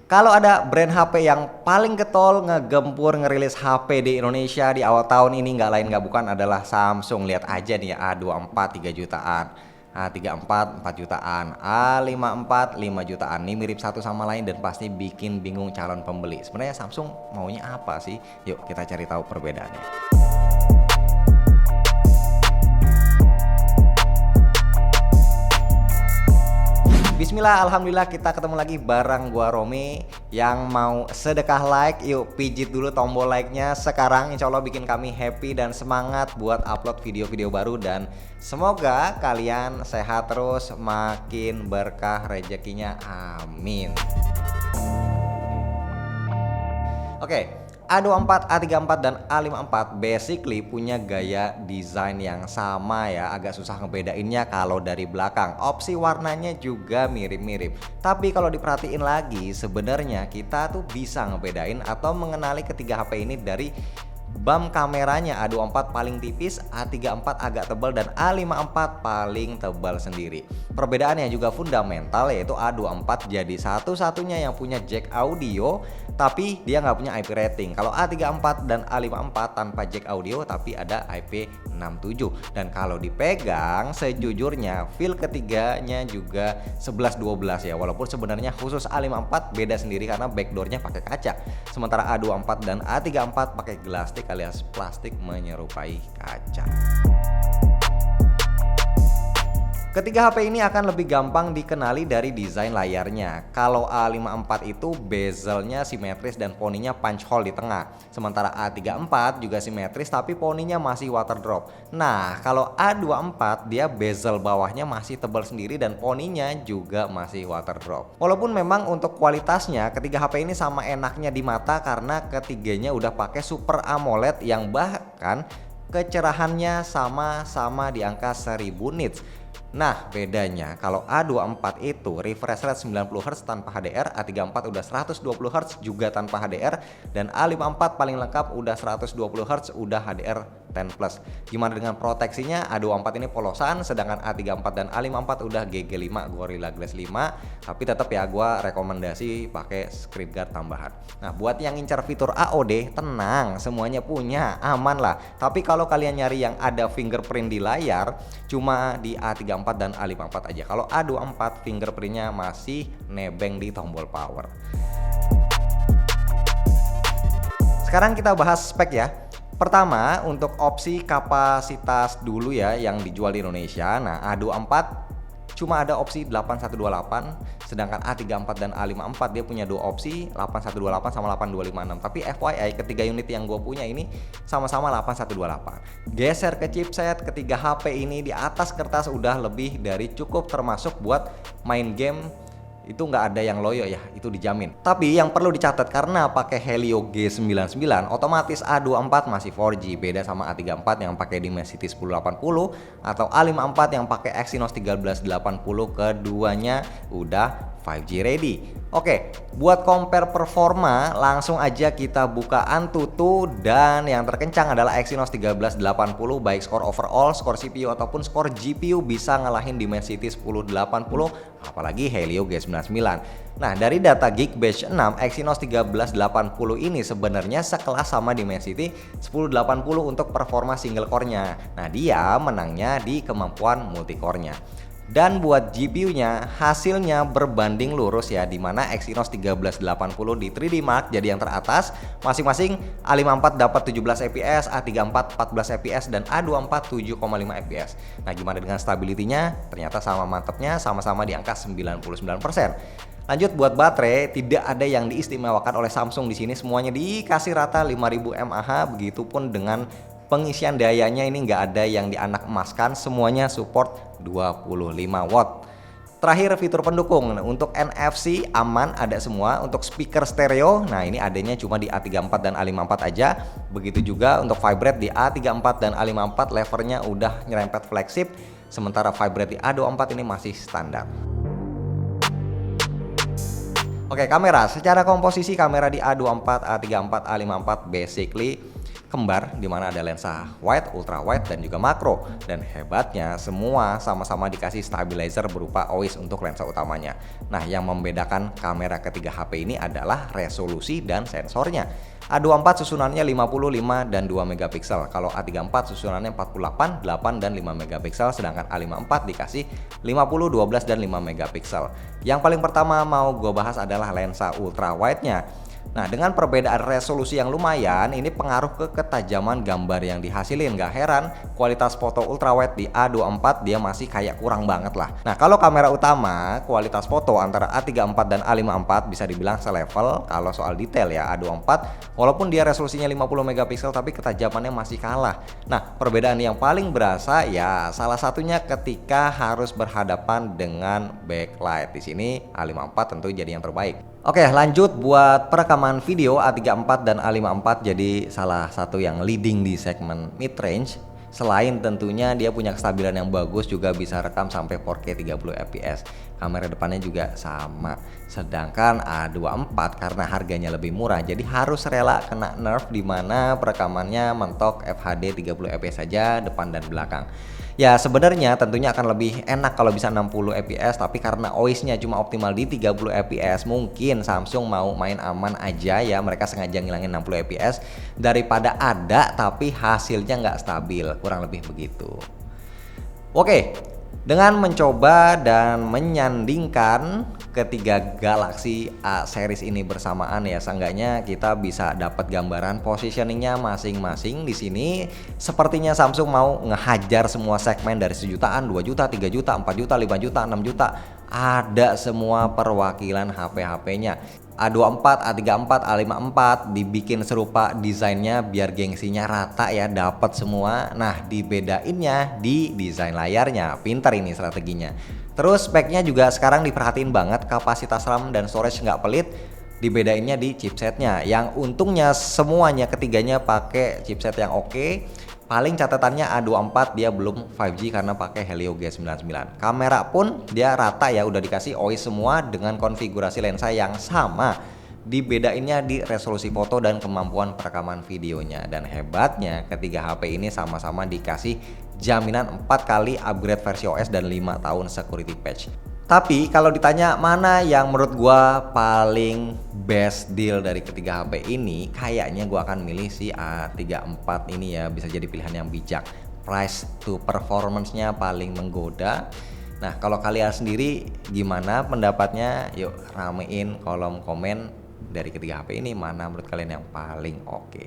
Kalau ada brand HP yang paling getol ngegempur ngerilis HP di Indonesia di awal tahun ini nggak lain nggak bukan adalah Samsung. Lihat aja nih ya, A24 3 jutaan, A34 4 jutaan, A54 5 jutaan. Ini mirip satu sama lain dan pasti bikin bingung calon pembeli. Sebenarnya Samsung maunya apa sih? Yuk kita cari tahu perbedaannya. Bismillah, alhamdulillah kita ketemu lagi bareng gua Romi yang mau sedekah like. Yuk pijit dulu tombol like-nya sekarang, insya Allah bikin kami happy dan semangat buat upload video-video baru. Dan semoga kalian sehat terus, makin berkah rezekinya, amin. Oke, A24, A34 dan A54 basically punya gaya desain yang sama ya. Agak susah ngebedainnya kalau dari belakang. Opsi warnanya juga mirip-mirip. Tapi kalau diperhatiin lagi, sebenarnya kita tuh bisa ngebedain atau mengenali ketiga HP ini dari bump kameranya. A24 paling tipis, A34 agak tebal, dan A54 paling tebal sendiri. Perbedaannya juga fundamental, yaitu A24 jadi satu-satunya yang punya jack audio tapi dia nggak punya IP rating. Kalau A34 dan A54 tanpa jack audio tapi ada IP67. Dan kalau dipegang sejujurnya feel ketiganya juga 11-12 ya. Walaupun sebenarnya khusus A54 beda sendiri karena backdoornya pakai kaca. Sementara A24 dan A34 pakai glastik alias plastik menyerupai kaca. Ketiga HP ini akan lebih gampang dikenali dari desain layarnya. Kalau A54 itu bezelnya simetris dan poninya punch hole di tengah. Sementara A34 juga simetris tapi poninya masih water drop. Nah, kalau A24 dia bezel bawahnya masih tebal sendiri dan poninya juga masih water drop. Walaupun memang untuk kualitasnya ketiga HP ini sama enaknya di mata karena ketiganya udah pakai Super AMOLED yang bahkan kecerahannya sama-sama di angka 1000 nits. Nah bedanya kalau A24 itu refresh rate 90Hz tanpa HDR, A34 udah 120Hz juga tanpa HDR, dan A54 paling lengkap udah 120Hz udah HDR 10+. Gimana dengan proteksinya? A24 ini polosan, sedangkan A34 dan A54 udah GG5 Gorilla Glass 5. Tapi tetap ya gua rekomendasi pakai screen guard tambahan. Nah buat yang incar fitur AOD, tenang, semuanya punya, aman lah. Tapi kalau kalian nyari yang ada fingerprint di layar, cuma di A34 dan A54 aja. Kalau A24 fingerprintnya masih nebeng di tombol power. Sekarang kita bahas spek ya. Pertama untuk opsi kapasitas dulu ya yang dijual di Indonesia. Nah A24 cuma ada opsi 8128, sedangkan A34 dan A54 dia punya dua opsi 8128 sama 8256. Tapi FYI ketiga unit yang gue punya ini sama-sama 8128. Geser ke chipset, ketiga HP ini di atas kertas udah lebih dari cukup, termasuk buat main game itu nggak ada yang loyo ya, itu dijamin. Tapi yang perlu dicatat karena pakai Helio G99 otomatis A24 masih 4G, beda sama A34 yang pakai Dimensity 1080 atau A54 yang pakai Exynos 1380, keduanya udah 5G ready. Oke, buat compare performa langsung aja kita buka Antutu, dan yang terkencang adalah Exynos 1380 baik skor overall, skor CPU ataupun skor GPU bisa ngalahin Dimensity 1080 apalagi Helio G99. Nah, dari data Geekbench 6, Exynos 1380 ini sebenarnya sekelas sama Dimensity 1080 untuk performa single core-nya. Nah, dia menangnya di kemampuan multicore-nya. Dan buat GPU-nya hasilnya berbanding lurus ya, dimana Exynos 1380 di 3D Mark jadi yang teratas, masing-masing A54 dapat 17 fps, A34 14 fps, dan A24 7,5 fps. Nah gimana dengan stability-nya? Ternyata sama mantepnya, sama-sama di angka 99%. Lanjut buat baterai, tidak ada yang diistimewakan oleh Samsung di sini, semuanya dikasih rata 5000 mAh, begitupun dengan pengisian dayanya ini nggak ada yang dianak emaskan, semuanya support 25 watt. Terakhir fitur pendukung, untuk NFC aman ada semua, untuk speaker stereo, nah ini adanya cuma di A34 dan A54 aja. Begitu juga untuk vibrate di A34 dan A54 levernya udah nyerempet flagship, sementara vibrate di A24 ini masih standar. Oke, kamera. Secara komposisi kamera di A24, A34, A54 basically kembar di mana ada lensa wide, ultra wide dan juga makro. Dan hebatnya semua sama-sama dikasih stabilizer berupa OIS untuk lensa utamanya. Nah, yang membedakan kamera ketiga HP ini adalah resolusi dan sensornya. A24 susunannya 55 dan 2 megapiksel. Kalau A34 susunannya 48, 8 dan 5 megapiksel, sedangkan A54 dikasih 50, 12 dan 5 megapiksel. Yang paling pertama mau gue bahas adalah lensa ultra wide-nya. Nah, dengan perbedaan resolusi yang lumayan, ini pengaruh ke ketajaman gambar yang dihasilin. Gak heran, kualitas foto ultrawide di A24 dia masih kayak kurang banget lah. Nah, kalau kamera utama, kualitas foto antara A34 dan A54 bisa dibilang selevel. Kalau soal detail ya, A24 walaupun dia resolusinya 50 megapiksel tapi ketajamannya masih kalah. Nah, perbedaan yang paling berasa ya salah satunya ketika harus berhadapan dengan backlight. Di sini A54 tentu jadi yang terbaik. Oke, lanjut buat perekaman video A34 dan A54 jadi salah satu yang leading di segmen mid range. Selain tentunya dia punya kestabilan yang bagus, juga bisa rekam sampai 4K 30 fps. Kamera depannya juga sama. Sedangkan A24 karena harganya lebih murah jadi harus rela kena nerf di mana perekamannya mentok FHD 30 fps saja depan dan belakang. Ya sebenarnya tentunya akan lebih enak kalau bisa 60 fps, tapi karena OIS-nya cuma optimal di 30 fps, mungkin Samsung mau main aman aja ya, mereka sengaja ngilangin 60 fps daripada ada tapi hasilnya nggak stabil, kurang lebih begitu. Oke, dengan mencoba dan menyandingkan ketiga Galaxy A series ini bersamaan ya, seenggaknya kita bisa dapat gambaran positioningnya masing-masing. Di sini sepertinya Samsung mau ngehajar semua segmen dari 1 jutaan, 2 juta, 3 juta, 4 juta, 5 juta, 6 juta. Ada semua perwakilan HP-HP-nya. A24, A34, A54 dibikin serupa desainnya biar gengsinya rata ya, dapat semua. Nah, dibedainnya di desain layarnya. Pintar ini strateginya. Terus speknya juga sekarang diperhatiin banget, kapasitas RAM dan storage nggak pelit. Dibedainnya di chipsetnya. Yang untungnya semuanya ketiganya pakai chipset yang oke. Paling catatannya A24 dia belum 5G karena pakai Helio G99. Kamera pun dia rata ya, udah dikasih OIS semua dengan konfigurasi lensa yang sama. Dibedainnya di resolusi foto dan kemampuan perekaman videonya. Dan hebatnya ketiga HP ini sama-sama dikasih jaminan 4 kali upgrade versi OS dan 5 tahun security patch. Tapi kalau ditanya mana yang menurut gua paling best deal dari ketiga HP ini, kayaknya gua akan milih si A34 ini ya, bisa jadi pilihan yang bijak. Price to performance-nya paling menggoda. Nah, kalau kalian sendiri gimana pendapatnya? Yuk ramein kolom komen dari ketiga HP ini, mana menurut kalian yang paling oke.